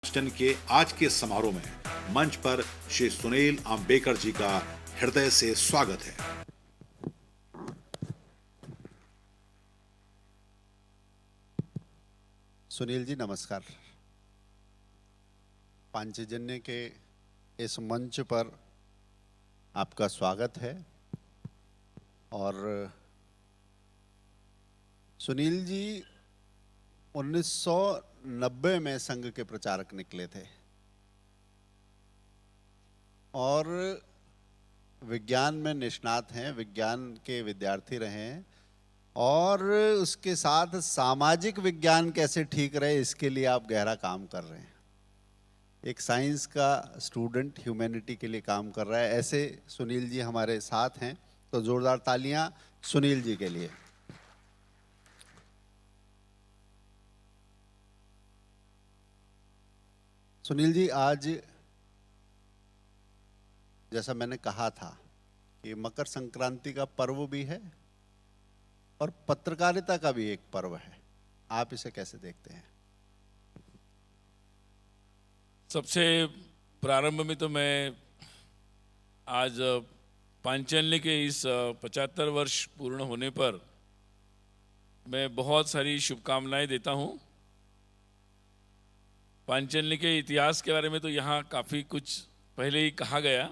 जन्म के आज के समारोह में मंच पर श्री सुनील अंबेकर जी का हृदय से स्वागत है। सुनील जी नमस्कार। पांचजन्य के इस मंच पर आपका स्वागत है। और सुनील जी 1990 में संघ के प्रचारक निकले थे और विज्ञान में निष्णात हैं, विज्ञान के विद्यार्थी रहे हैं और उसके साथ सामाजिक विज्ञान कैसे ठीक रहे इसके लिए आप गहरा काम कर रहे हैं। एक साइंस का स्टूडेंट ह्यूमैनिटी के लिए काम कर रहा है, ऐसे सुनील जी हमारे साथ हैं, तो जोरदार तालियां सुनील जी के लिए। सुनील जी, आज जैसा मैंने कहा था कि मकर संक्रांति का पर्व भी है और पत्रकारिता का भी एक पर्व है, आप इसे कैसे देखते हैं? सबसे प्रारंभ में तो मैं आज पांचजन्य के इस 75 वर्ष पूर्ण होने पर मैं बहुत सारी शुभकामनाएं देता हूं। पांचजन्य के इतिहास के बारे में तो यहाँ काफ़ी कुछ पहले ही कहा गया,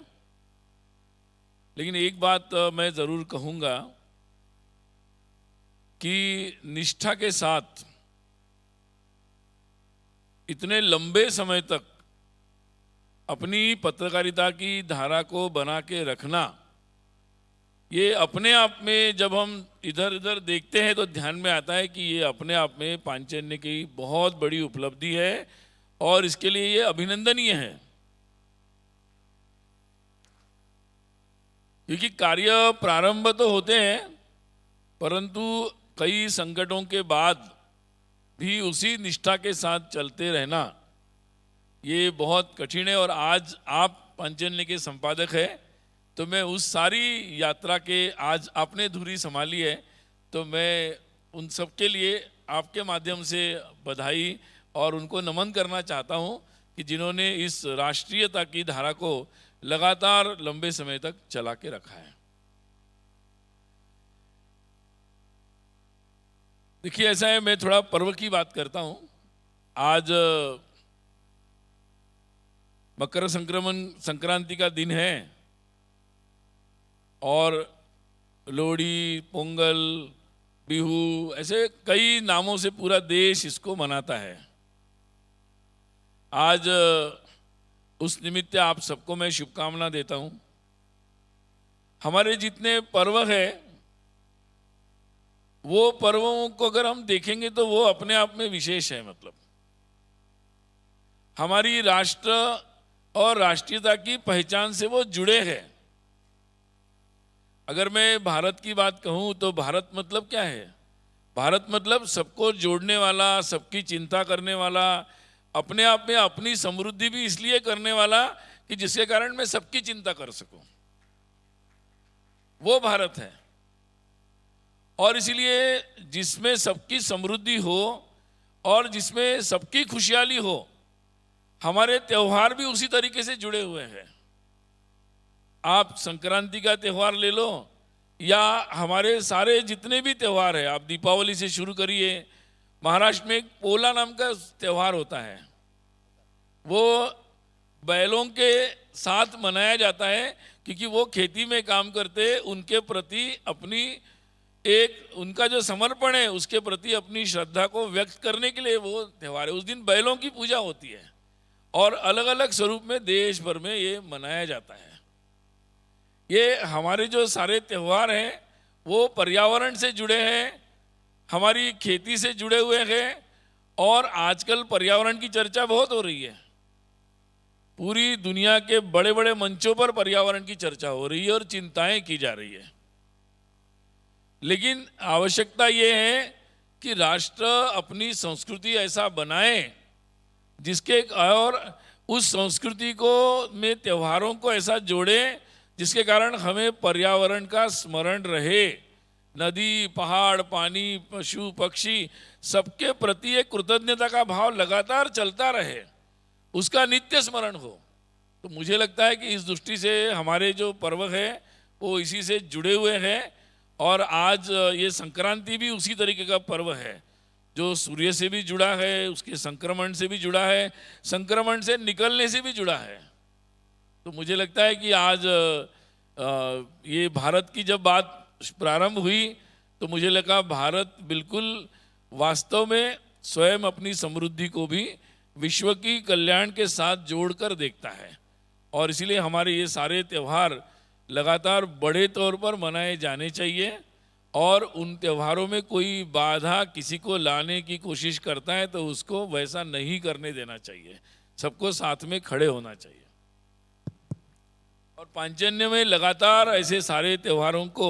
लेकिन एक बात मैं ज़रूर कहूँगा कि निष्ठा के साथ इतने लंबे समय तक अपनी पत्रकारिता की धारा को बना के रखना, ये अपने आप में जब हम इधर उधर देखते हैं तो ध्यान में आता है कि ये अपने आप में पांचजन्य की बहुत बड़ी उपलब्धि है और इसके लिए ये अभिनंदनीय है। क्योंकि कार्य प्रारंभ तो होते हैं परंतु कई संकटों के बाद भी उसी निष्ठा के साथ चलते रहना ये बहुत कठिन है। और आज आप पांचजन्य के संपादक हैं तो मैं उस सारी यात्रा के आज आपने धुरी संभाली है, तो मैं उन सब के लिए आपके माध्यम से बधाई और उनको नमन करना चाहता हूं कि जिन्होंने इस राष्ट्रीयता की धारा को लगातार लंबे समय तक चला के रखा है। देखिए, ऐसा है, मैं थोड़ा पर्व की बात करता हूं। आज मकर संक्रांति का दिन है और लोहड़ी, पोंगल, बिहू, ऐसे कई नामों से पूरा देश इसको मनाता है। आज उस निमित्त आप सबको मैं शुभकामना देता हूं। हमारे जितने पर्व है वो पर्वों को अगर हम देखेंगे तो वो अपने आप में विशेष है। मतलब हमारी राष्ट्र और राष्ट्रीयता की पहचान से वो जुड़े हैं। अगर मैं भारत की बात कहूं तो भारत मतलब क्या है? भारत मतलब सबको जोड़ने वाला, सबकी चिंता करने वाला, अपने आप में अपनी समृद्धि भी इसलिए करने वाला कि जिसके कारण मैं सबकी चिंता कर सकूं, वो भारत है। और इसलिए जिसमें सबकी समृद्धि हो और जिसमें सबकी खुशहाली हो, हमारे त्योहार भी उसी तरीके से जुड़े हुए हैं। आप संक्रांति का त्यौहार ले लो या हमारे सारे जितने भी त्यौहार हैं, आप दीपावली से शुरू करिए। महाराष्ट्र में एक पोला नाम का त्यौहार होता है, वो बैलों के साथ मनाया जाता है क्योंकि वो खेती में काम करते, उनके प्रति अपनी एक उनका जो समर्पण है उसके प्रति अपनी श्रद्धा को व्यक्त करने के लिए वो त्यौहार है। उस दिन बैलों की पूजा होती है और अलग अलग स्वरूप में देश भर में ये मनाया जाता है। ये हमारे जो सारे त्यौहार हैं वो पर्यावरण से जुड़े हैं, हमारी खेती से जुड़े हुए हैं और आजकल पर्यावरण की चर्चा बहुत हो रही है। पूरी दुनिया के बड़े बड़े मंचों पर पर्यावरण की चर्चा हो रही है और चिंताएं की जा रही है। लेकिन आवश्यकता ये है कि राष्ट्र अपनी संस्कृति ऐसा बनाए जिसके और उस संस्कृति को में त्योहारों को ऐसा जोड़े जिसके कारण हमें पर्यावरण का स्मरण रहे। नदी, पहाड़, पानी, पशु, पक्षी, सबके प्रति एक कृतज्ञता का भाव लगातार चलता रहे। उसका नित्य स्मरण हो। तो मुझे लगता है कि इस दृष्टि से हमारे जो पर्व है वो इसी से जुड़े हुए हैं। और आज ये संक्रांति भी उसी तरीके का पर्व है जो सूर्य से भी जुड़ा है, उसके संक्रमण से भी जुड़ा है, संक्रमण से निकलने से भी जुड़ा है। तो मुझे लगता है कि आज ये भारत की जब बात प्रारंभ हुई तो मुझे लगा भारत बिल्कुल वास्तव में स्वयं अपनी समृद्धि को भी विश्व की कल्याण के साथ जोड़कर देखता है। और इसीलिए हमारे ये सारे त्यौहार लगातार बड़े तौर पर मनाए जाने चाहिए। और उन त्योहारों में कोई बाधा किसी को लाने की कोशिश करता है तो उसको वैसा नहीं करने देना चाहिए, सबको साथ में खड़े होना चाहिए। और पांचजन्य में लगातार ऐसे सारे त्योहारों को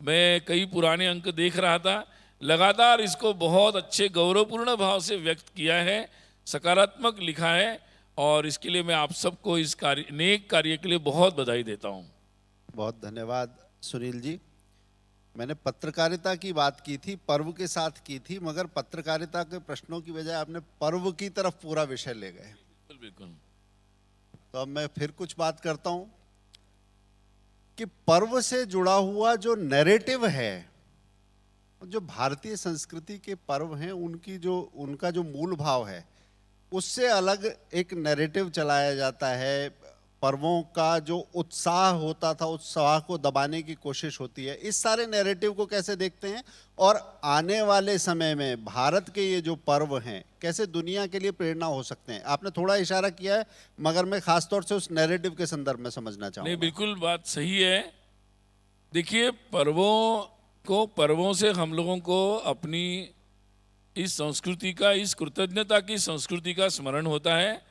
मैं कई पुराने अंक देख रहा था, लगातार इसको बहुत अच्छे गौरवपूर्ण भाव से व्यक्त किया है, सकारात्मक लिखा है। और इसके लिए मैं आप सबको इस नेक कार्य के लिए बहुत बधाई देता हूँ। बहुत धन्यवाद सुनील जी। मैंने पत्रकारिता की बात की थी, पर्व के साथ की थी, मगर पत्रकारिता के प्रश्नों की बजाय आपने पर्व की तरफ पूरा विषय ले गए। बिल्कुल बिल्कुल। तो अब मैं फिर कुछ बात करता हूं कि पर्व से जुड़ा हुआ जो नैरेटिव है, जो भारतीय संस्कृति के पर्व हैं उनका जो मूल भाव है उससे अलग एक नैरेटिव चलाया जाता है। पर्वों का जो उत्साह होता था, उत्साह को दबाने की कोशिश होती है। इस सारे नैरेटिव को कैसे देखते हैं और आने वाले समय में भारत के ये जो पर्व हैं कैसे दुनिया के लिए प्रेरणा हो सकते हैं? आपने थोड़ा इशारा किया है, मगर मैं खासतौर से उस नैरेटिव के संदर्भ में समझना चाहूँगा। नहीं, बिल्कुल बात सही है। देखिए, पर्वों से हम लोगों को अपनी इस संस्कृति का, इस कृतज्ञता की संस्कृति का स्मरण होता है।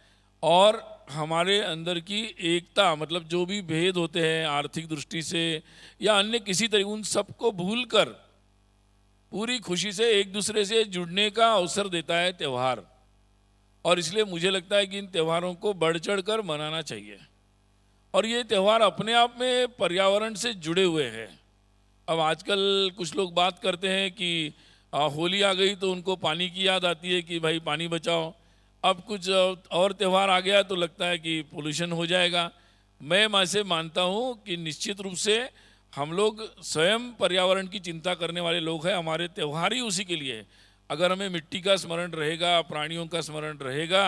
और हमारे अंदर की एकता, मतलब जो भी भेद होते हैं आर्थिक दृष्टि से या अन्य किसी तरीके, उन सबको भूलकर पूरी खुशी से एक दूसरे से जुड़ने का अवसर देता है त्यौहार। और इसलिए मुझे लगता है कि इन त्योहारों को बढ़ चढ़ कर मनाना चाहिए। और ये त्यौहार अपने आप में पर्यावरण से जुड़े हुए हैं। अब आजकल कुछ लोग बात करते हैं कि होली आ गई तो उनको पानी की याद आती है कि भाई पानी बचाओ। अब कुछ और त्यौहार आ गया तो लगता है कि पोल्यूशन हो जाएगा। मैं ऐसे मानता हूँ कि निश्चित रूप से हम लोग स्वयं पर्यावरण की चिंता करने वाले लोग हैं। हमारे त्यौहार ही उसी के लिए है। अगर हमें मिट्टी का स्मरण रहेगा, प्राणियों का स्मरण रहेगा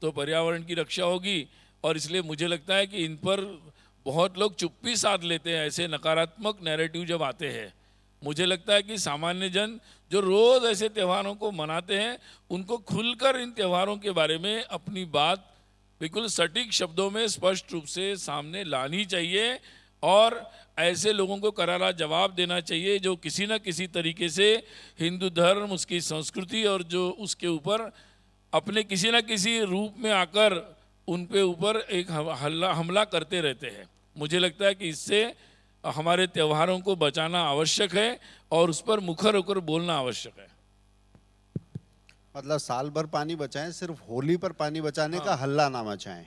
तो पर्यावरण की रक्षा होगी। और इसलिए मुझे लगता है कि इन पर बहुत लोग चुप्पी साध लेते हैं ऐसे नकारात्मक नैरेटिव जब आते हैं। मुझे लगता है कि सामान्य जन जो रोज़ ऐसे त्योहारों को मनाते हैं उनको खुलकर इन त्योहारों के बारे में अपनी बात बिल्कुल सटीक शब्दों में स्पष्ट रूप से सामने लानी चाहिए। और ऐसे लोगों को करारा जवाब देना चाहिए जो किसी न किसी तरीके से हिंदू धर्म, उसकी संस्कृति और जो उसके ऊपर अपने किसी न किसी रूप में आकर उन पे ऊपर एक हमला करते रहते हैं। मुझे लगता है कि इससे हमारे त्योहारों को बचाना आवश्यक है और उस पर मुखर होकर बोलना आवश्यक है। मतलब साल भर पानी बचाएं, सिर्फ होली पर पानी बचाने का हल्ला ना मचाएं।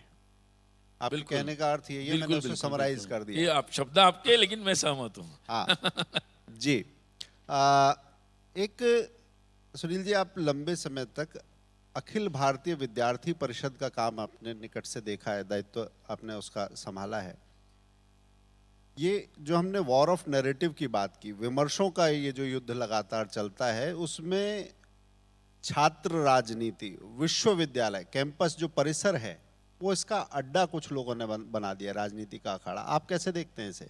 आप कहने का अर्थ ये मैंने उसको समराइज कर दिया। ये आप शब्द आपके, लेकिन मैं सहमत हूँ। हाँ जी। एक सुनील जी, आप लंबे समय तक अखिल भारतीय विद्यार्थी परिषद का काम आपने निकट से देखा है, दायित्व आपने उसका संभाला है। ये जो हमने वॉर ऑफ नैरेटिव की बात की, विमर्शों का ये जो युद्ध लगातार चलता है, उसमें छात्र राजनीति, विश्वविद्यालय कैंपस जो परिसर है वो इसका अड्डा कुछ लोगों ने बना दिया, राजनीति का अखाड़ा। आप कैसे देखते हैं इसे?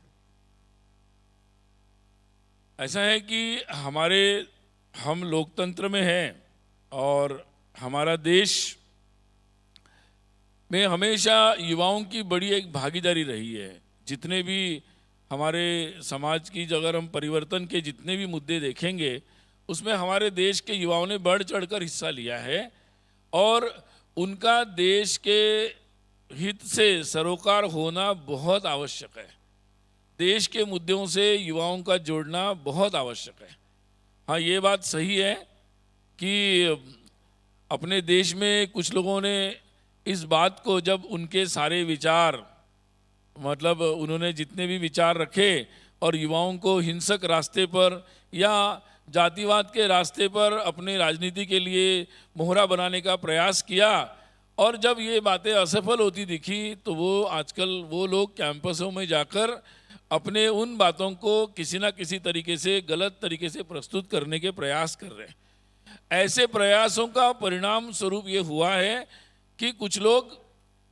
ऐसा है कि हम लोकतंत्र में हैं और हमारा देश में हमेशा युवाओं की बड़ी एक भागीदारी रही है। जितने भी हमारे समाज की, अगर हम परिवर्तन के जितने भी मुद्दे देखेंगे उसमें हमारे देश के युवाओं ने बढ़ चढ़कर हिस्सा लिया है। और उनका देश के हित से सरोकार होना बहुत आवश्यक है। देश के मुद्दों से युवाओं का जोड़ना बहुत आवश्यक है। हाँ, ये बात सही है कि अपने देश में कुछ लोगों ने इस बात को, जब उनके सारे विचार, मतलब उन्होंने जितने भी विचार रखे और युवाओं को हिंसक रास्ते पर या जातिवाद के रास्ते पर अपने राजनीति के लिए मोहरा बनाने का प्रयास किया, और जब ये बातें असफल होती दिखी तो वो आजकल वो लोग कैंपसों में जाकर अपने उन बातों को किसी ना किसी तरीके से गलत तरीके से प्रस्तुत करने के प्रयास कर रहे हैं। ऐसे प्रयासों का परिणाम स्वरूप ये हुआ है कि कुछ लोग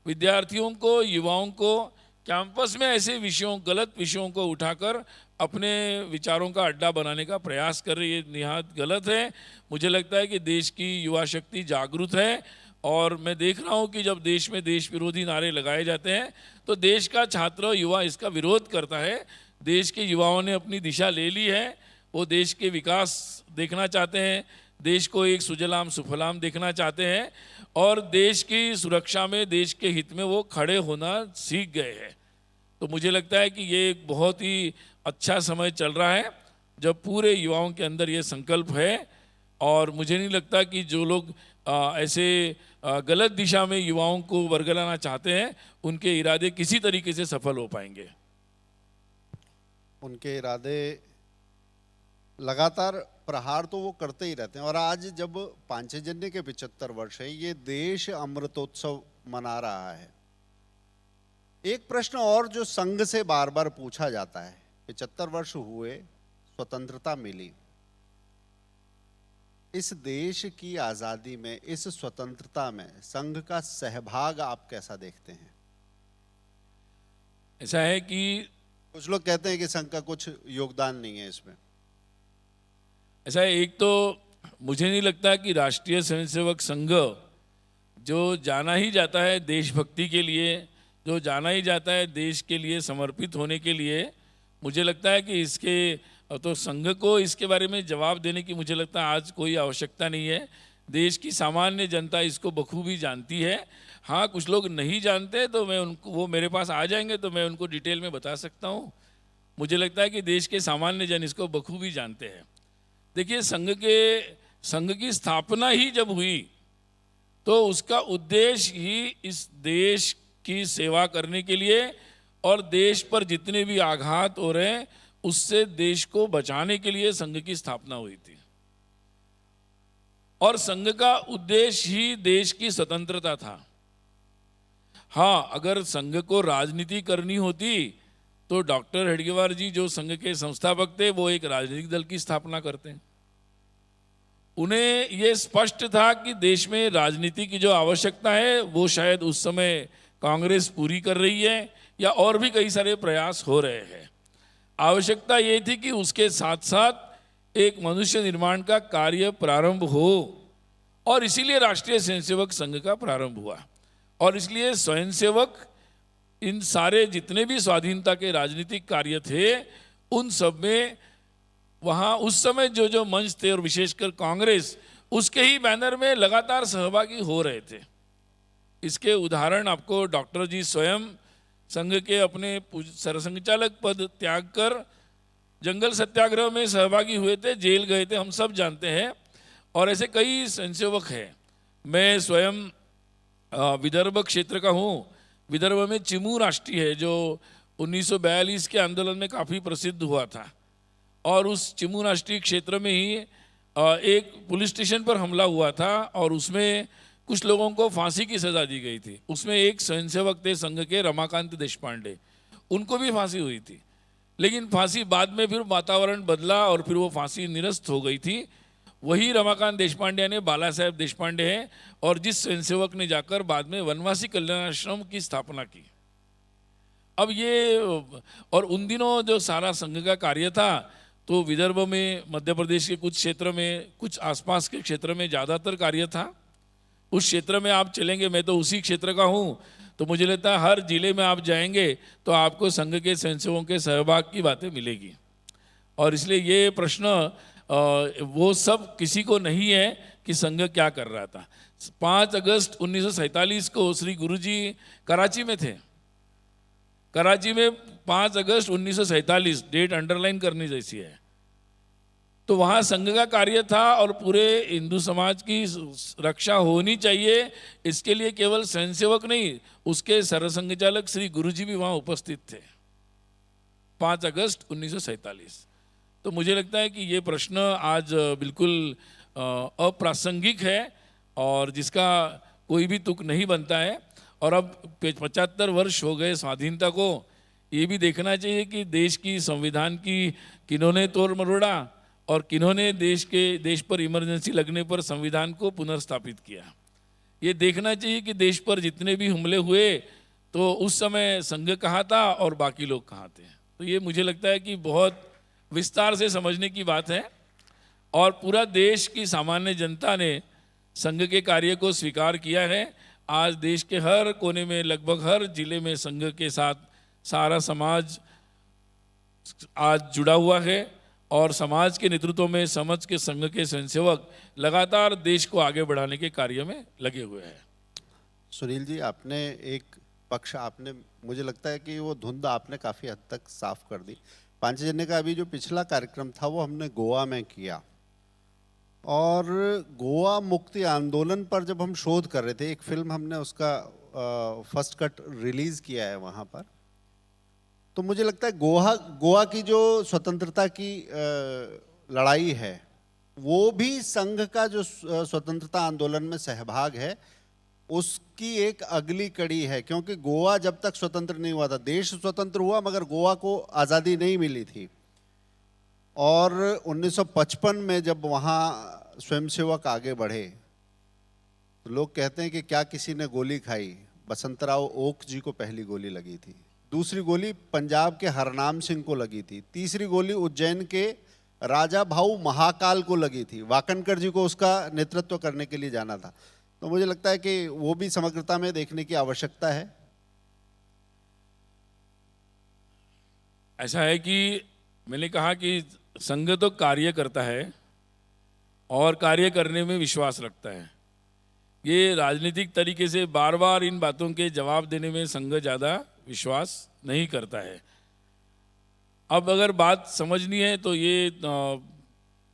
विद्यार्थियों को, युवाओं को कैंपस में ऐसे विषयों, गलत विषयों को उठाकर अपने विचारों का अड्डा बनाने का प्रयास कर रही है। ये निहायत गलत है। मुझे लगता है कि देश की युवा शक्ति जागरूक है और मैं देख रहा हूँ कि जब देश में देश विरोधी नारे लगाए जाते हैं तो देश का छात्र, युवा इसका विरोध करता है। देश के युवाओं ने अपनी दिशा ले ली है, वो देश के विकास देखना चाहते हैं, देश को एक सुजलाम सुफलाम देखना चाहते हैं और देश की सुरक्षा में, देश के हित में वो खड़े होना सीख गए हैं। तो मुझे लगता है कि ये एक बहुत ही अच्छा समय चल रहा है जब पूरे युवाओं के अंदर ये संकल्प है और मुझे नहीं लगता कि जो लोग ऐसे गलत दिशा में युवाओं को वर्गलाना चाहते हैं उनके इरादे किसी तरीके से सफल हो पाएंगे। उनके इरादे लगातार प्रहार तो वो करते ही रहते हैं और आज जब पांचजन्य के 75 वर्ष है, ये देश अमृतोत्सव मना रहा है। एक प्रश्न और जो संघ से बार बार पूछा जाता है, 75 वर्ष हुए, स्वतंत्रता मिली, इस देश की आजादी में, इस स्वतंत्रता में संघ का सहभाग आप कैसा देखते हैं? ऐसा है कि कुछ लोग कहते हैं कि संघ का कुछ योगदान नहीं है इसमें। ऐसा है, एक तो मुझे नहीं लगता कि राष्ट्रीय स्वयंसेवक संघ जो जाना ही जाता है देशभक्ति के लिए, जो जाना ही जाता है देश के लिए समर्पित होने के लिए, मुझे लगता है कि इसके तो संघ को इसके बारे में जवाब देने की मुझे लगता है आज कोई आवश्यकता नहीं है। देश की सामान्य जनता इसको बखूबी जानती है। हाँ, कुछ लोग नहीं जानते तो मैं उनको, वो मेरे पास आ जाएंगे तो मैं उनको डिटेल में बता सकता हूँ। मुझे लगता है कि देश के सामान्य जन इसको बखूबी जानते हैं। देखिए, संघ की स्थापना ही जब हुई तो उसका उद्देश्य ही इस देश की सेवा करने के लिए और देश पर जितने भी आघात हो रहे हैं उससे देश को बचाने के लिए संघ की स्थापना हुई थी और संघ का उद्देश्य ही देश की स्वतंत्रता था। हाँ, अगर संघ को राजनीति करनी होती तो डॉक्टर हेडगेवार जी जो संघ के संस्थापक थे वो एक राजनीतिक दल की स्थापना करते हैं। उन्हें ये स्पष्ट था कि देश में राजनीति की जो आवश्यकता है वो शायद उस समय कांग्रेस पूरी कर रही है या और भी कई सारे प्रयास हो रहे हैं। आवश्यकता ये थी कि उसके साथ साथ एक मनुष्य निर्माण का कार्य प्रारंभ हो और इसीलिए राष्ट्रीय स्वयंसेवक संघ का प्रारंभ हुआ और इसलिए स्वयंसेवक इन सारे जितने भी स्वाधीनता के राजनीतिक कार्य थे उन सब में वहाँ उस समय जो जो मंच थे और विशेषकर कांग्रेस उसके ही बैनर में लगातार सहभागी हो रहे थे। इसके उदाहरण आपको डॉक्टर जी स्वयं संघ के अपने सरसंघचालक पद त्याग कर जंगल सत्याग्रह में सहभागी हुए थे, जेल गए थे, हम सब जानते हैं। और ऐसे कई स्वयंसेवक हैं। मैं स्वयं विदर्भ क्षेत्र का हूँ। विदर्भ में चिमू राष्ट्रीय है जो 1942 के आंदोलन में काफ़ी प्रसिद्ध हुआ था और उस चिमू राष्ट्रीय क्षेत्र में ही एक पुलिस स्टेशन पर हमला हुआ था और उसमें कुछ लोगों को फांसी की सज़ा दी गई थी। उसमें एक स्वयंसेवक थे संघ के, रमाकांत देशपांडे, उनको भी फांसी हुई थी। लेकिन फांसी बाद में फिर वातावरण बदला और फिर वो फांसी निरस्त हो गई थी। वही रमाकांत देशपांडे ने बाला साहेब देशपांडे हैं और जिस स्वयंसेवक ने जाकर बाद में वनवासी कल्याणाश्रम की स्थापना की। अब ये और उन दिनों जो सारा संघ का कार्य था तो विदर्भ में, मध्य प्रदेश के कुछ क्षेत्र में, कुछ आसपास के क्षेत्र में ज़्यादातर कार्य था। उस क्षेत्र में आप चलेंगे, मैं तो उसी क्षेत्र का हूँ, तो मुझे लगता है हर जिले में आप जाएंगे तो आपको संघ के स्वयंसेवकों के सहभाग की बातें मिलेगी। और इसलिए ये प्रश्न वो सब किसी को नहीं है कि संघ क्या कर रहा था। 5 अगस्त 1947 को श्री गुरुजी कराची में थे। कराची में 5 अगस्त 1947 डेट अंडरलाइन करनी जैसी है। तो वहाँ संघ का कार्य था और पूरे हिंदू समाज की रक्षा होनी चाहिए, इसके लिए केवल स्वयंसेवक नहीं, उसके सरसंघचालक श्री गुरुजी भी वहाँ उपस्थित थे 5 अगस्त 1947। तो मुझे लगता है कि ये प्रश्न आज बिल्कुल अप्रासंगिक है और जिसका कोई भी तुक नहीं बनता है। और अब 75 वर्ष हो गए स्वाधीनता को, ये भी देखना चाहिए कि देश की संविधान की किन्होंने तोड़ मरोड़ा और किन्होंने देश पर इमरजेंसी लगने पर संविधान को पुनर्स्थापित किया। ये देखना चाहिए कि देश पर जितने भी हमले हुए तो उस समय संघ कहाँ था और बाकी लोग कहाँ थे। तो ये मुझे लगता है कि बहुत विस्तार से समझने की बात है। और पूरा देश की सामान्य जनता ने संघ के कार्य को स्वीकार किया है। आज देश के हर कोने में, लगभग हर जिले में संघ के साथ सारा समाज आज जुड़ा हुआ है और समाज के नेतृत्व में समझ के संघ के स्वयंसेवक लगातार देश को आगे बढ़ाने के कार्य में लगे हुए हैं। सुनील जी, आपने एक पक्ष, आपने, मुझे लगता है कि वो धुंध आपने काफ़ी हद तक साफ कर दी। पांचजन्य का अभी जो पिछला कार्यक्रम था वो हमने गोवा में किया, और गोवा मुक्ति आंदोलन पर जब हम शोध कर रहे थे, एक फिल्म हमने उसका फर्स्ट कट रिलीज किया है वहाँ पर, तो मुझे लगता है गोवा की जो स्वतंत्रता की लड़ाई है वो भी संघ का जो स्वतंत्रता आंदोलन में सहभाग है उसकी एक अगली कड़ी है। क्योंकि गोवा जब तक स्वतंत्र नहीं हुआ था, देश स्वतंत्र हुआ मगर गोवा को आज़ादी नहीं मिली थी। और 1955 में जब वहाँ स्वयंसेवक आगे बढ़े तो लोग कहते हैं कि क्या किसी ने गोली खाई, बसंतराव ओक जी को पहली गोली लगी थी, दूसरी गोली पंजाब के हरनाम सिंह को लगी थी, तीसरी गोली उज्जैन के राजा भाऊ महाकाल को लगी थी। वाकनकर जी को उसका नेतृत्व करने के लिए जाना था। तो मुझे लगता है कि वो भी समग्रता में देखने की आवश्यकता है। ऐसा है कि मैंने कहा कि संघ तो कार्य करता है और कार्य करने में विश्वास रखता है। ये राजनीतिक तरीके से बार बार इन बातों के जवाब देने में संघ ज़्यादा विश्वास नहीं करता है। अब अगर बात समझनी है तो ये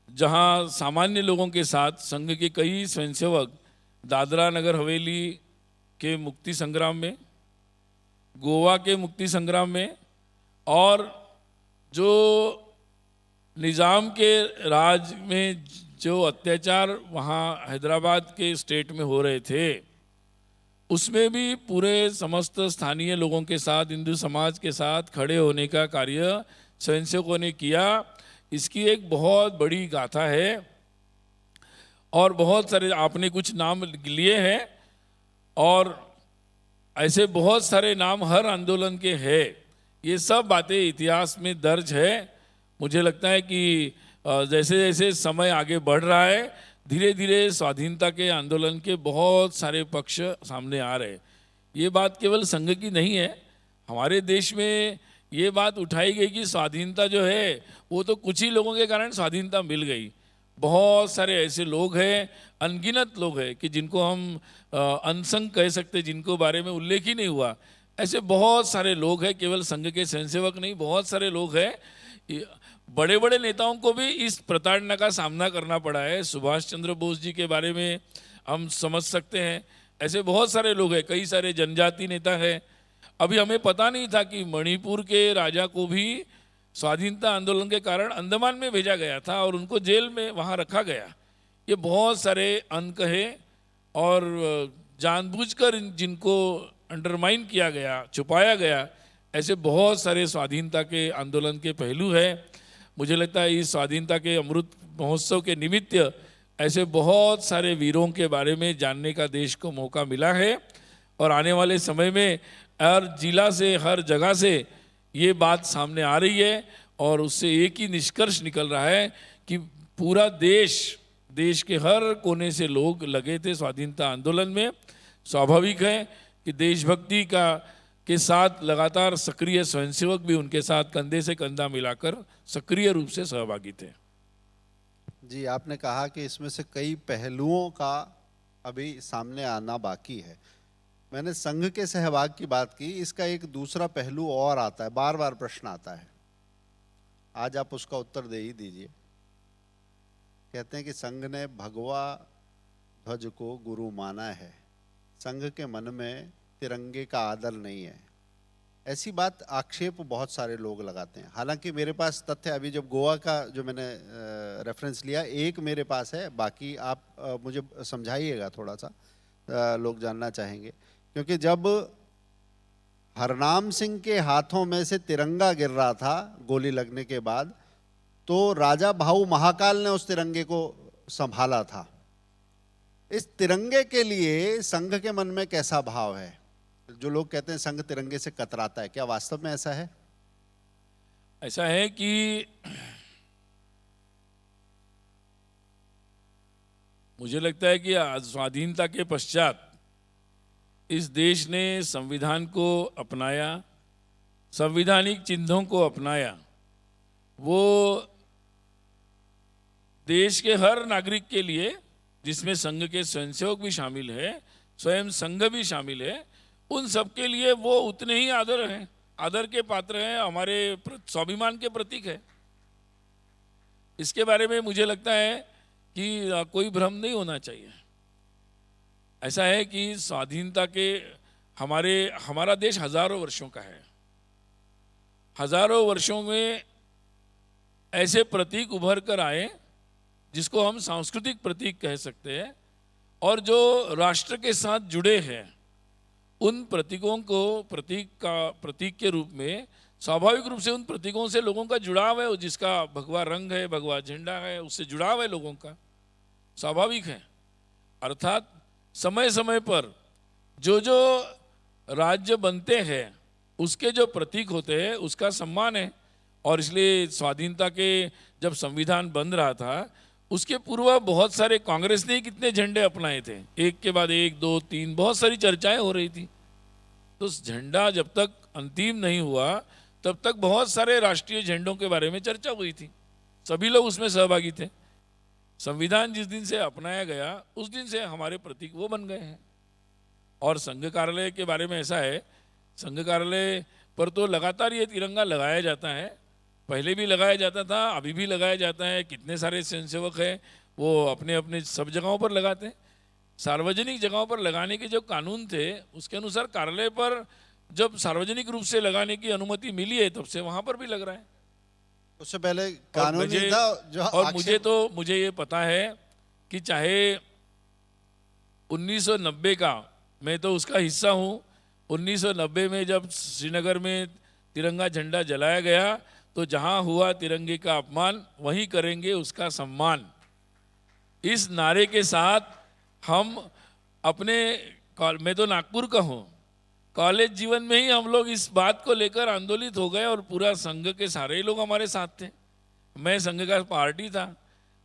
जहाँ सामान्य लोगों के साथ संघ के कई स्वयंसेवक दादरा नगर हवेली के मुक्ति संग्राम में, गोवा के मुक्ति संग्राम में, और जो निज़ाम के राज में जो अत्याचार वहाँ हैदराबाद के स्टेट में हो रहे थे उसमें भी पूरे समस्त स्थानीय लोगों के साथ, हिंदू समाज के साथ खड़े होने का कार्य स्वयंसेवकों ने किया। इसकी एक बहुत बड़ी गाथा है और बहुत सारे आपने कुछ नाम लिए हैं और ऐसे बहुत सारे नाम हर आंदोलन के हैं। ये सब बातें इतिहास में दर्ज है। मुझे लगता है कि जैसे जैसे समय आगे बढ़ रहा है धीरे धीरे स्वाधीनता के आंदोलन के बहुत सारे पक्ष सामने आ रहे हैं। ये बात केवल संघ की नहीं है, हमारे देश में ये बात उठाई गई कि स्वाधीनता जो है वो तो कुछ ही लोगों के कारण स्वाधीनता मिल गई। बहुत सारे ऐसे लोग हैं, अनगिनत लोग हैं कि जिनको हम अनसंग कह सकते, जिनको बारे में उल्लेख ही नहीं हुआ। ऐसे बहुत सारे लोग हैं, केवल संघ के स्वयंसेवक नहीं, बहुत सारे लोग हैं। बड़े बड़े नेताओं को भी इस प्रताड़ना का सामना करना पड़ा है। सुभाष चंद्र बोस जी के बारे में हम समझ सकते हैं। ऐसे बहुत सारे लोग हैं, कई सारे जनजाति नेता हैं। अभी हमें पता नहीं था कि मणिपुर के राजा को भी स्वाधीनता आंदोलन के कारण अंडमान में भेजा गया था और उनको जेल में वहाँ रखा गया। ये बहुत सारे अंक हैं और जानबूझकर जिनको अंडरमाइन किया गया, छुपाया गया, ऐसे बहुत सारे स्वाधीनता के आंदोलन के पहलू हैं। मुझे लगता है इस स्वाधीनता के अमृत महोत्सव के निमित्त ऐसे बहुत सारे वीरों के बारे में जानने का देश को मौका मिला है और आने वाले समय में हर जिला से, हर जगह से ये बात सामने आ रही है और उससे एक ही निष्कर्ष निकल रहा है कि पूरा देश के हर कोने से लोग लगे थे स्वाधीनता आंदोलन में। स्वाभाविक है कि देशभक्ति के साथ लगातार सक्रिय स्वयंसेवक भी उनके साथ कंधे से कंधा मिलाकर सक्रिय रूप से सहभागी थे। जी, आपने कहा कि इसमें से कई पहलुओं का अभी सामने आना बाकी है। मैंने संघ के सहभाग की बात की, इसका एक दूसरा पहलू और आता है, बार बार प्रश्न आता है, आज आप उसका उत्तर दे ही दीजिए। कहते हैं कि संघ ने भगवा ध्वज को गुरु माना है, संघ के मन में तिरंगे का आदर नहीं है। ऐसी बात, आक्षेप बहुत सारे लोग लगाते हैं। हालांकि मेरे पास तथ्य, अभी जब गोवा का जो मैंने रेफरेंस लिया, एक मेरे पास है, बाकी आप मुझे समझाइएगा थोड़ा सा। लोग जानना चाहेंगे, क्योंकि जब हरनाम सिंह के हाथों में से तिरंगा गिर रहा था गोली लगने के बाद, तो राजा भाऊ महाकाल ने उस तिरंगे को संभाला था। इस तिरंगे के लिए संघ के मन में कैसा भाव है? जो लोग कहते हैं संघ तिरंगे से कतराता है, क्या वास्तव में ऐसा है? ऐसा है कि मुझे लगता है कि स्वाधीनता के पश्चात इस देश ने संविधान को अपनाया, संवैधानिक चिन्हों को अपनाया। वो देश के हर नागरिक के लिए, जिसमें संघ के स्वयंसेवक भी शामिल है, स्वयं संघ भी शामिल है, उन सब के लिए वो उतने ही आदर हैं, आदर के पात्र हैं, हमारे स्वाभिमान के प्रतीक है। इसके बारे में मुझे लगता है कि कोई भ्रम नहीं होना चाहिए। ऐसा है कि स्वाधीनता के हमारा देश हजारों वर्षों का है। हजारों वर्षों में ऐसे प्रतीक उभर कर आए जिसको हम सांस्कृतिक प्रतीक कह सकते हैं, और जो राष्ट्र के साथ जुड़े हैं उन प्रतीकों को प्रतीक के रूप में, स्वाभाविक रूप से उन प्रतीकों से लोगों का जुड़ाव है। जिसका भगवा रंग है, भगवा झंडा है, उससे जुड़ाव है लोगों का, स्वाभाविक है। अर्थात समय समय पर जो जो राज्य बनते हैं उसके जो प्रतीक होते हैं उसका सम्मान है। और इसलिए स्वाधीनता के जब संविधान बन रहा था उसके पूर्व बहुत सारे, कांग्रेस ने कितने झंडे अपनाए थे, एक के बाद एक, दो, तीन, बहुत सारी चर्चाएं हो रही थी। तो झंडा जब तक अंतिम नहीं हुआ तब तक बहुत सारे राष्ट्रीय झंडों के बारे में चर्चा हुई थी, सभी लोग उसमें सहभागी थे। संविधान जिस दिन से अपनाया गया उस दिन से हमारे प्रतीक वो बन गए हैं। और संघ कार्यालय के बारे में ऐसा है, संघ कार्यालय पर तो लगातार ये तिरंगा लगाया जाता है, पहले भी लगाया जाता था, अभी भी लगाया जाता है। कितने सारे स्वयंसेवक हैं वो अपने अपने सब जगहों पर लगाते हैं। सार्वजनिक जगहों पर लगाने के जो कानून थे उसके अनुसार कार्यालय पर जब सार्वजनिक रूप से लगाने की अनुमति मिली है तब से वहां पर भी लग रहा है। उससे पहले कानून नहीं था जो और मुझे ये पता है कि चाहे 1990 का, मैं तो उसका हिस्सा हूँ, 1990 में जब श्रीनगर में तिरंगा झंडा जलाया गया तो जहां हुआ तिरंगे का अपमान वहीं करेंगे उसका सम्मान, इस नारे के साथ हम अपने, मैं तो नागपुर का हूँ, कॉलेज जीवन में ही हम लोग इस बात को लेकर आंदोलित हो गए और पूरा संघ के सारे लोग हमारे साथ थे। मैं संघ का पार्टी था,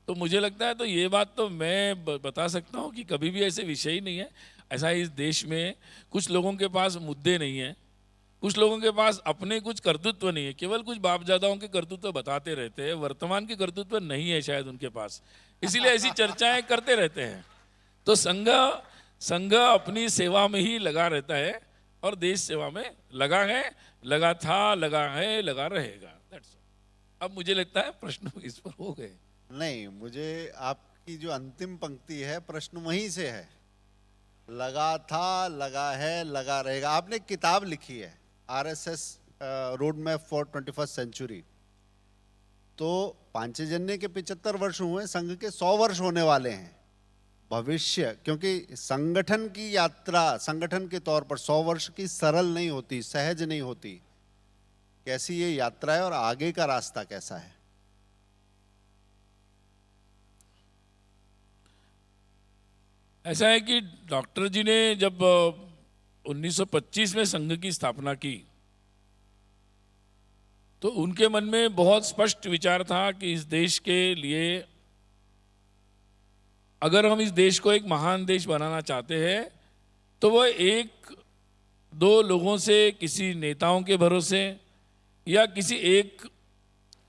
तो मुझे लगता है तो ये बात तो मैं बता सकता हूँ कि कभी भी ऐसे विषय ही नहीं है। ऐसा इस देश में कुछ लोगों के पास मुद्दे नहीं है, कुछ लोगों के पास अपने कुछ कर्तृत्व नहीं है, केवल कुछ बापदादाओं के कर्तृत्व बताते रहते हैं, वर्तमान के कर्तृत्व नहीं है शायद उनके पास, इसीलिए ऐसी चर्चाएं करते रहते हैं। तो संघ अपनी सेवा में ही लगा रहता है और देश सेवा में लगा है, लगा था, लगा है, लगा रहेगा। अब मुझे लगता है प्रश्न इस पर हो गए। नहीं, मुझे आपकी जो अंतिम पंक्ति है प्रश्न वहीं से है, लगा था, लगा है, लगा रहेगा। आपने एक किताब लिखी है RSS road map for 21st century, तो पांचजन्य के 75 वर्ष हुए, संघ के 100 वर्ष होने वाले हैं। भविष्य, क्योंकि संगठन की यात्रा संगठन के तौर पर 100 वर्ष की सरल नहीं होती, सहज नहीं होती। कैसी ये यात्रा है और आगे का रास्ता कैसा है? ऐसा है कि डॉक्टर जी ने जब 1925 में संघ की स्थापना की तो उनके मन में बहुत स्पष्ट विचार था कि इस देश के लिए, अगर हम इस देश को एक महान देश बनाना चाहते हैं तो वह एक दो लोगों से, किसी नेताओं के भरोसे या किसी एक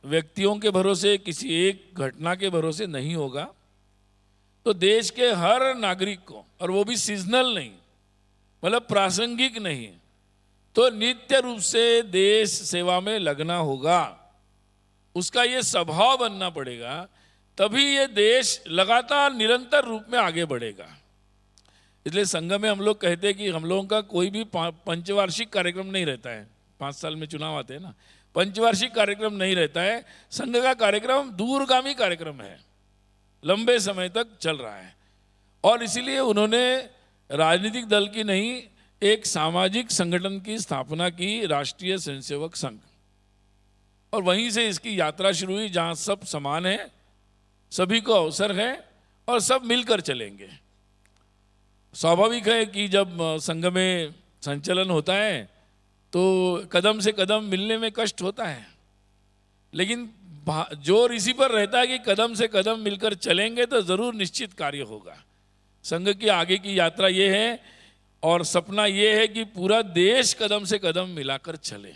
व्यक्तियों के भरोसे, किसी एक घटना के भरोसे नहीं होगा। तो देश के हर नागरिक को, और वो भी सीजनल नहीं, मतलब प्रासंगिक नहीं, तो नित्य रूप से देश सेवा में लगना होगा, उसका ये स्वभाव बनना पड़ेगा, तभी ये देश लगातार निरंतर रूप में आगे बढ़ेगा। इसलिए संघ में हम लोग कहते हैं कि हम लोगों का कोई भी पंचवार्षिक कार्यक्रम नहीं रहता है। 5 साल में चुनाव आते हैं ना, पंचवार्षिक कार्यक्रम नहीं रहता है। संघ का कार्यक्रम दूरगामी कार्यक्रम है, लंबे समय तक चल रहा है। और इसीलिए उन्होंने राजनीतिक दल की नहीं, एक सामाजिक संगठन की स्थापना की राष्ट्रीय स्वयंसेवक संघ, और वहीं से इसकी यात्रा शुरू हुई जहां सब समान है, सभी को अवसर है और सब मिलकर चलेंगे। स्वाभाविक है कि जब संघ में संचलन होता है तो कदम से कदम मिलने में कष्ट होता है, लेकिन जोर इसी पर रहता है कि कदम से कदम मिलकर चलेंगे तो जरूर निश्चित कार्य होगा। संघ की आगे की यात्रा ये है और सपना ये है कि पूरा देश कदम से कदम मिलाकर चले,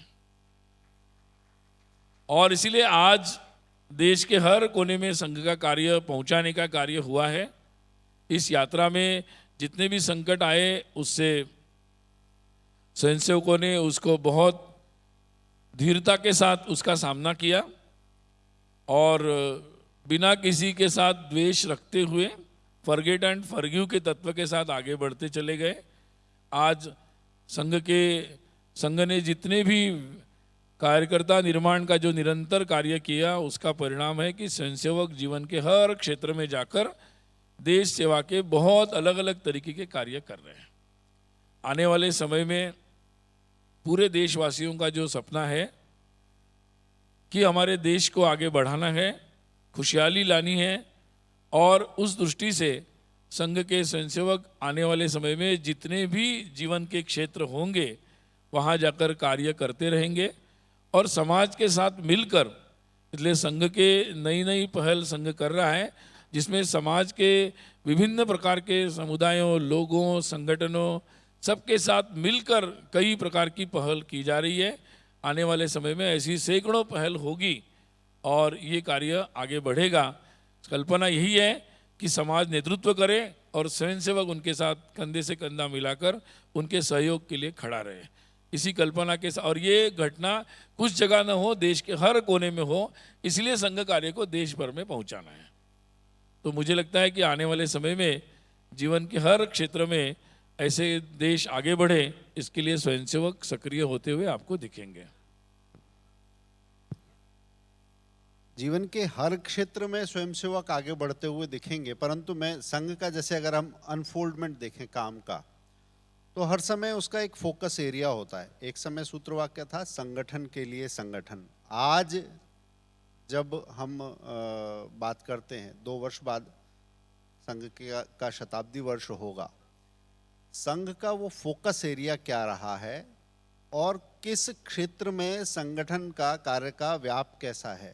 और इसीलिए आज देश के हर कोने में संघ का कार्य पहुंचाने का कार्य हुआ है। इस यात्रा में जितने भी संकट आए उससे स्वयंसेवकों ने उसको बहुत धीरता के साथ उसका सामना किया और बिना किसी के साथ द्वेष रखते हुए फॉरगेट एंड फॉरगिव के तत्व के साथ आगे बढ़ते चले गए। आज संघ ने जितने भी कार्यकर्ता निर्माण का जो निरंतर कार्य किया उसका परिणाम है कि स्वयंसेवक जीवन के हर क्षेत्र में जाकर देश सेवा के बहुत अलग अलग तरीके के कार्य कर रहे हैं। आने वाले समय में पूरे देशवासियों का जो सपना है कि हमारे देश को आगे बढ़ाना है, खुशहाली लानी है, और उस दृष्टि से संघ के स्वयंसेवक आने वाले समय में जितने भी जीवन के क्षेत्र होंगे वहाँ जाकर कार्य करते रहेंगे और समाज के साथ मिलकर, इसलिए संघ के नई नई पहल संघ कर रहा है जिसमें समाज के विभिन्न प्रकार के समुदायों, लोगों, संगठनों सबके साथ मिलकर कई प्रकार की पहल की जा रही है। आने वाले समय में ऐसी सैकड़ों पहल होगी और ये कार्य आगे बढ़ेगा। कल्पना यही है कि समाज नेतृत्व करे और स्वयंसेवक उनके साथ कंधे से कंधा मिलाकर उनके सहयोग के लिए खड़ा रहे। इसी कल्पना के साथ, और ये घटना कुछ जगह न हो, देश के हर कोने में हो, इसलिए संघ कार्य को देश भर में पहुंचाना है। तो मुझे लगता है कि आने वाले समय में जीवन के हर क्षेत्र में ऐसे देश आगे बढ़े, इसके लिए स्वयंसेवक सक्रिय होते हुए आपको दिखेंगे। जीवन के हर क्षेत्र में स्वयंसेवक आगे बढ़ते हुए दिखेंगे, परंतु मैं संघ का जैसे अगर हम अनफोल्डमेंट देखें काम का, तो हर समय उसका एक फोकस एरिया होता है। एक समय सूत्रवाक्य था संगठन के लिए संगठन। आज जब हम बात करते हैं 2 वर्ष बाद संघ का शताब्दी वर्ष होगा, संघ का वो फोकस एरिया क्या रहा है और किस क्षेत्र में संगठन का कार्य का व्याप कैसा है,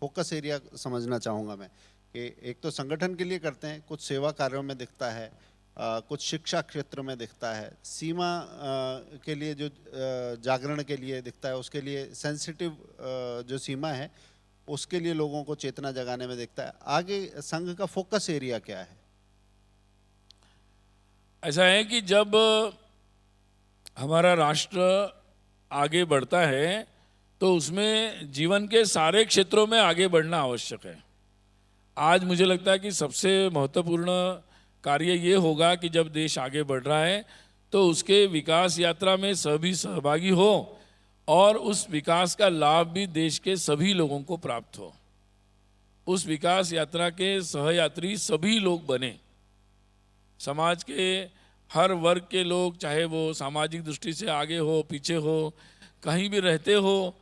फोकस एरिया समझना चाहूँगा मैं। कि एक तो संगठन के लिए करते हैं, कुछ सेवा कार्यों में दिखता है, कुछ शिक्षा क्षेत्र में दिखता है, सीमा के लिए जो जागरण के लिए दिखता है, उसके लिए सेंसिटिव जो सीमा है उसके लिए लोगों को चेतना जगाने में दिखता है। आगे संघ का फोकस एरिया क्या है? ऐसा है कि जब हमारा राष्ट्र आगे बढ़ता है तो उसमें जीवन के सारे क्षेत्रों में आगे बढ़ना आवश्यक है। आज मुझे लगता है कि सबसे महत्वपूर्ण कार्य ये होगा कि जब देश आगे बढ़ रहा है तो उसके विकास यात्रा में सभी सहभागी हो और उस विकास का लाभ भी देश के सभी लोगों को प्राप्त हो। उस विकास यात्रा के सहयात्री सभी लोग बने, समाज के हर वर्ग के लोग, चाहे वो सामाजिक दृष्टि से आगे हो, पीछे हो, कहीं भी रहते हो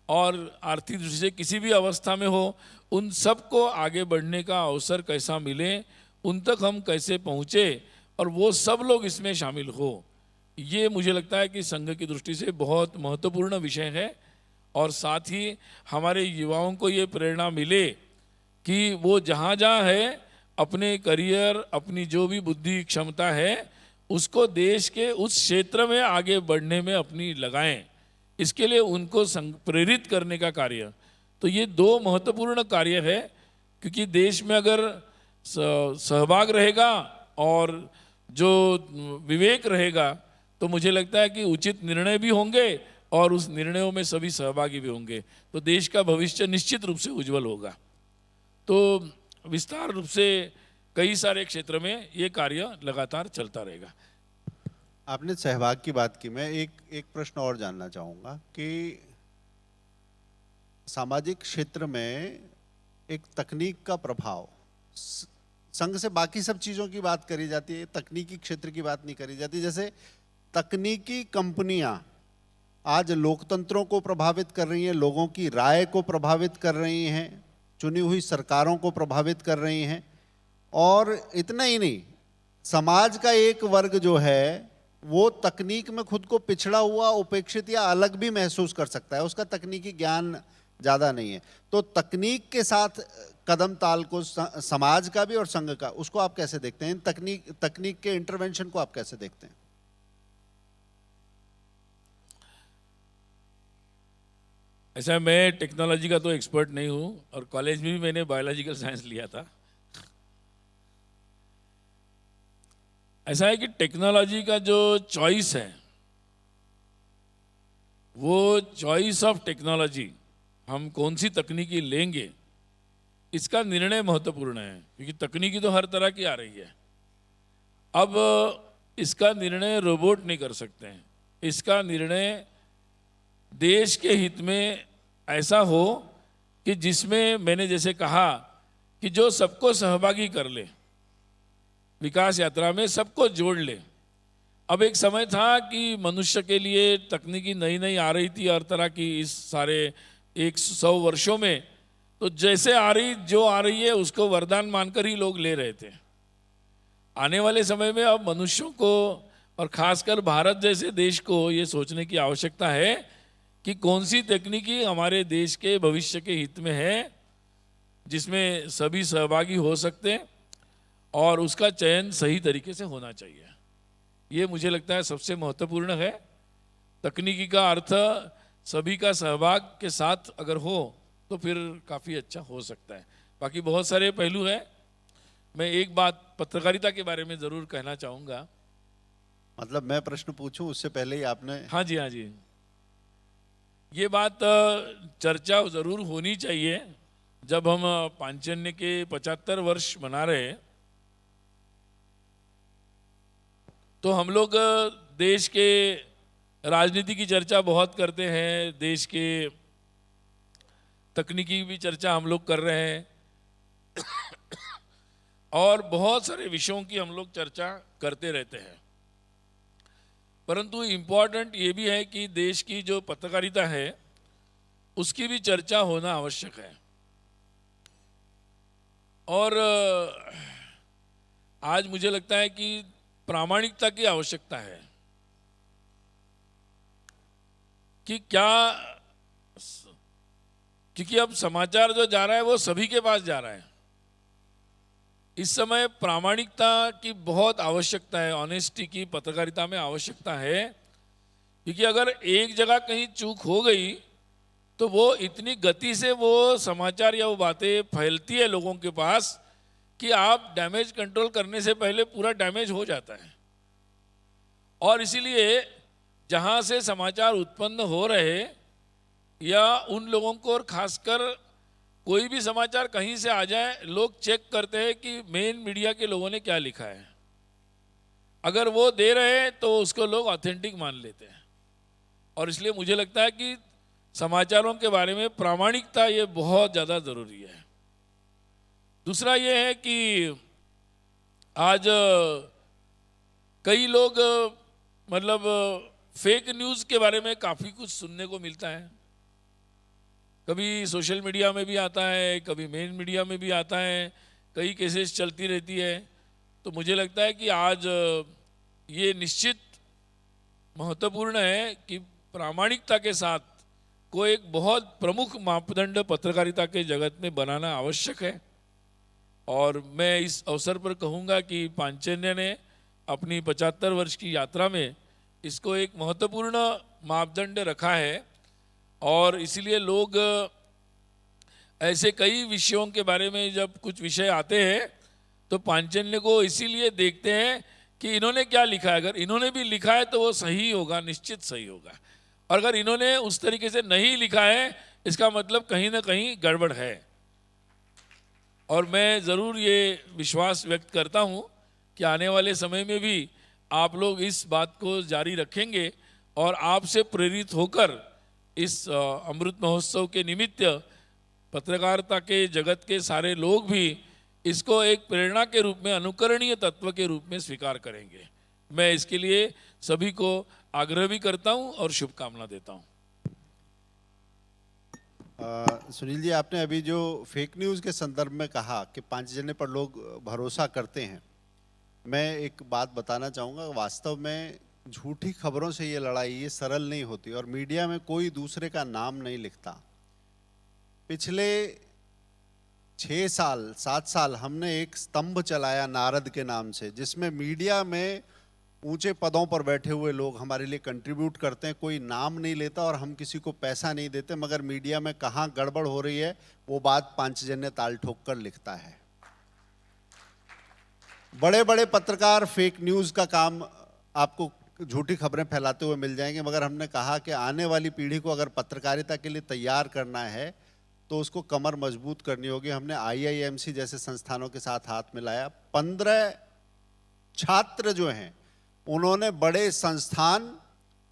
और आर्थिक दृष्टि से किसी भी अवस्था में हो, उन सबको आगे बढ़ने का अवसर कैसा मिले, उन तक हम कैसे पहुँचे और वो सब लोग इसमें शामिल हो, ये मुझे लगता है कि संघ की दृष्टि से बहुत महत्वपूर्ण विषय है। और साथ ही हमारे युवाओं को ये प्रेरणा मिले कि वो जहाँ जहाँ है अपने करियर, अपनी जो भी बुद्धि क्षमता है उसको देश के उस क्षेत्र में आगे बढ़ने में अपनी लगाएं। इसके लिए उनको प्रेरित करने का कार्य, तो ये 2 महत्वपूर्ण कार्य है। क्योंकि देश में अगर सहभाग रहेगा और जो विवेक रहेगा तो मुझे लगता है कि उचित निर्णय भी होंगे और उस निर्णयों में सभी सहभागी भी होंगे, तो देश का भविष्य निश्चित रूप से उज्जवल होगा। तो विस्तार रूप से कई सारे क्षेत्र में ये कार्य लगातार चलता रहेगा। आपने सहभाग की बात की, मैं एक प्रश्न और जानना चाहूँगा कि सामाजिक क्षेत्र में एक तकनीक का प्रभाव, संघ से बाकी सब चीज़ों की बात करी जाती है, तकनीकी क्षेत्र की बात नहीं करी जाती। जैसे तकनीकी कंपनियां आज लोकतंत्रों को प्रभावित कर रही हैं, लोगों की राय को प्रभावित कर रही हैं, चुनी हुई सरकारों को प्रभावित कर रही हैं, और इतना ही नहीं, समाज का एक वर्ग जो है वो तकनीक में खुद को पिछड़ा हुआ, उपेक्षित या अलग भी महसूस कर सकता है, उसका तकनीकी ज्ञान ज़्यादा नहीं है। तो तकनीक के साथ कदम ताल को समाज का भी और संघ का, उसको आप कैसे देखते हैं? तकनीक के इंटरवेंशन को आप कैसे देखते हैं? ऐसा है, मैं टेक्नोलॉजी का तो एक्सपर्ट नहीं हूं, और कॉलेज में भी मैंने बायोलॉजिकल साइंस लिया था। ऐसा है कि टेक्नोलॉजी का जो चॉइस है, वो चॉइस ऑफ टेक्नोलॉजी, हम कौन सी तकनीकी लेंगे, इसका निर्णय महत्वपूर्ण है, क्योंकि तकनीकी तो हर तरह की आ रही है। अब इसका निर्णय रोबोट नहीं कर सकते हैं, इसका निर्णय देश के हित में ऐसा हो कि जिसमें मैंने जैसे कहा कि जो सबको सहभागी कर ले, विकास यात्रा में सबको जोड़ ले। अब एक समय था कि मनुष्य के लिए तकनीकी नई नई आ रही थी हर तरह की, इस सारे 100 वर्षों में, तो जैसे जो आ रही है उसको वरदान मानकर ही लोग ले रहे थे। आने वाले समय में अब मनुष्यों को और खासकर भारत जैसे देश को ये सोचने की आवश्यकता है कि कौन सी तकनीकी हमारे देश के भविष्य के हित में है, जिसमें सभी सहभागी हो सकते हैं, और उसका चयन सही तरीके से होना चाहिए। ये मुझे लगता है सबसे महत्वपूर्ण है। तकनीकी का अर्थ सभी का सहभाग के साथ अगर हो तो फिर काफ़ी अच्छा हो सकता है। बाकी बहुत सारे पहलू हैं। मैं एक बात पत्रकारिता के बारे में ज़रूर कहना चाहूँगा। मतलब मैं प्रश्न पूछूं उससे पहले ही आपने? हाँ जी, हाँ जी, ये बात चर्चा ज़रूर होनी चाहिए। जब हम पांचजन्य के 75 वर्ष मना रहे हैं, तो हम लोग देश के राजनीति की चर्चा बहुत करते हैं, देश के तकनीकी भी चर्चा हम लोग कर रहे हैं और बहुत सारे विषयों की हम लोग चर्चा करते रहते हैं। परंतु इम्पॉर्टेंट ये भी है कि देश की जो पत्रकारिता है उसकी भी चर्चा होना आवश्यक है। और आज मुझे लगता है कि प्रामाणिकता की आवश्यकता है कि क्या, क्योंकि अब समाचार जो जा रहा है वो सभी के पास जा रहा है। इस समय प्रामाणिकता की बहुत आवश्यकता है, ऑनेस्टी की पत्रकारिता में आवश्यकता है, क्योंकि अगर एक जगह कहीं चूक हो गई तो वो इतनी गति से वो समाचार या वो बातें फैलती है लोगों के पास कि आप डैमेज कंट्रोल करने से पहले पूरा डैमेज हो जाता है। और इसीलिए जहाँ से समाचार उत्पन्न हो रहे या उन लोगों को, और खासकर कोई भी समाचार कहीं से आ जाए, लोग चेक करते हैं कि मेन मीडिया के लोगों ने क्या लिखा है। अगर वो दे रहे हैं तो उसको लोग ऑथेंटिक मान लेते हैं। और इसलिए मुझे लगता है कि समाचारों के बारे में प्रामाणिकता ये बहुत ज़्यादा ज़रूरी है। दूसरा ये है कि आज कई लोग मतलब फेक न्यूज़ के बारे में काफ़ी कुछ सुनने को मिलता है। कभी सोशल मीडिया में भी आता है, कभी मेन मीडिया में भी आता है, कई केसेस चलती रहती है। तो मुझे लगता है कि आज ये निश्चित महत्वपूर्ण है कि प्रामाणिकता के साथ को एक बहुत प्रमुख मापदंड पत्रकारिता के जगत में बनाना आवश्यक है। और मैं इस अवसर पर कहूँगा कि पांचजन्य ने अपनी 75 वर्ष की यात्रा में इसको एक महत्वपूर्ण मापदंड रखा है। और इसीलिए लोग ऐसे कई विषयों के बारे में जब कुछ विषय आते हैं तो पांचजन्य को इसीलिए देखते हैं कि इन्होंने क्या लिखा है। अगर इन्होंने भी लिखा है तो वो सही होगा, निश्चित सही होगा। और अगर इन्होंने उस तरीके से नहीं लिखा है, इसका मतलब कहीं ना कहीं गड़बड़ है। और मैं ज़रूर ये विश्वास व्यक्त करता हूँ कि आने वाले समय में भी आप लोग इस बात को जारी रखेंगे और आपसे प्रेरित होकर इस अमृत महोत्सव के निमित्त पत्रकारिता के जगत के सारे लोग भी इसको एक प्रेरणा के रूप में, अनुकरणीय तत्व के रूप में स्वीकार करेंगे। मैं इसके लिए सभी को आग्रह भी करता हूं और शुभकामना देता हूं। सुनील जी, आपने अभी जो फेक न्यूज़ के संदर्भ में कहा कि पांचजन्य पर लोग भरोसा करते हैं, मैं एक बात बताना चाहूँगा। वास्तव में झूठी खबरों से ये लड़ाई ये सरल नहीं होती और मीडिया में कोई दूसरे का नाम नहीं लिखता। पिछले 6 साल 7 साल हमने एक स्तंभ चलाया नारद के नाम से, जिसमें मीडिया में ऊंचे पदों पर बैठे हुए लोग हमारे लिए कंट्रीब्यूट करते हैं। कोई नाम नहीं लेता और हम किसी को पैसा नहीं देते, मगर मीडिया में कहाँ गड़बड़ हो रही है वो बात पांचजन्य ताल ठोक कर लिखता है। बड़े बड़े पत्रकार फेक न्यूज़ का काम, आपको झूठी खबरें फैलाते हुए मिल जाएंगे, मगर हमने कहा कि आने वाली पीढ़ी को अगर पत्रकारिता के लिए तैयार करना है तो उसको कमर मजबूत करनी होगी। हमने IIMC जैसे संस्थानों के साथ हाथ मिलाया। 15 छात्र जो हैं उन्होंने बड़े संस्थान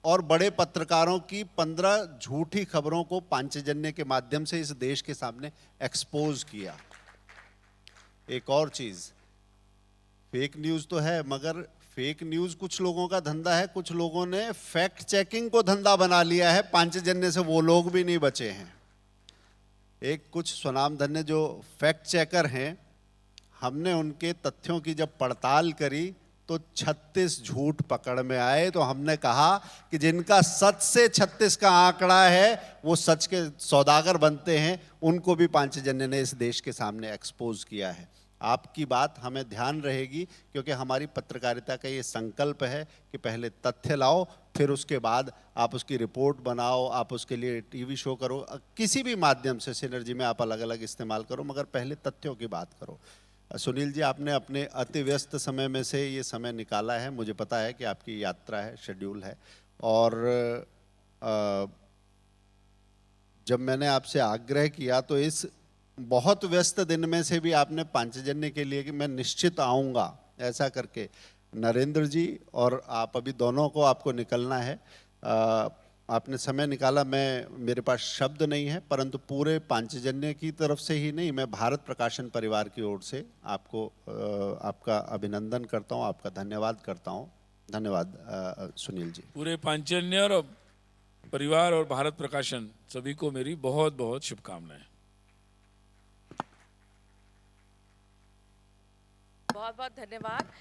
और बड़े पत्रकारों की 15 झूठी खबरों को पांचजन्य के माध्यम से इस देश के सामने एक्सपोज किया। एक और चीज, फेक न्यूज तो है, मगर फेक न्यूज कुछ लोगों का धंधा है, कुछ लोगों ने फैक्ट चेकिंग को धंधा बना लिया है। पांचजन्य से वो लोग भी नहीं बचे हैं। एक कुछ स्वनामधन्य जो फैक्ट चेकर हैं, हमने उनके तथ्यों की जब पड़ताल करी तो 36 झूठ पकड़ में आए। तो हमने कहा कि जिनका सच से 36 का आंकड़ा है वो सच के सौदागर बनते हैं, उनको भी पांचजन्य ने इस देश के सामने एक्सपोज किया है। आपकी बात हमें ध्यान रहेगी, क्योंकि हमारी पत्रकारिता का ये संकल्प है कि पहले तथ्य लाओ, फिर उसके बाद आप उसकी रिपोर्ट बनाओ, आप उसके लिए टीवी शो करो, किसी भी माध्यम से सिनर्जी में आप अलग अलग इस्तेमाल करो, मगर पहले तथ्यों की बात करो। सुनील जी, आपने अपने अति व्यस्त समय में से ये समय निकाला है। मुझे पता है कि आपकी यात्रा है, शेड्यूल है, और जब मैंने आपसे आग्रह किया तो इस बहुत व्यस्त दिन में से भी आपने पांचजन्य के लिए कि मैं निश्चित आऊँगा ऐसा करके, नरेंद्र जी और आप अभी दोनों को आपको निकलना है, आपने समय निकाला। मेरे पास शब्द नहीं है, परंतु पूरे पांचजन्य की तरफ से ही नहीं, मैं भारत प्रकाशन परिवार की ओर से आपको आपका अभिनंदन करता हूँ, आपका धन्यवाद करता हूँ। धन्यवाद सुनील जी। पूरे पांचजन्य और परिवार और भारत प्रकाशन सभी को मेरी बहुत बहुत शुभकामनाएं। बहुत बहुत धन्यवाद।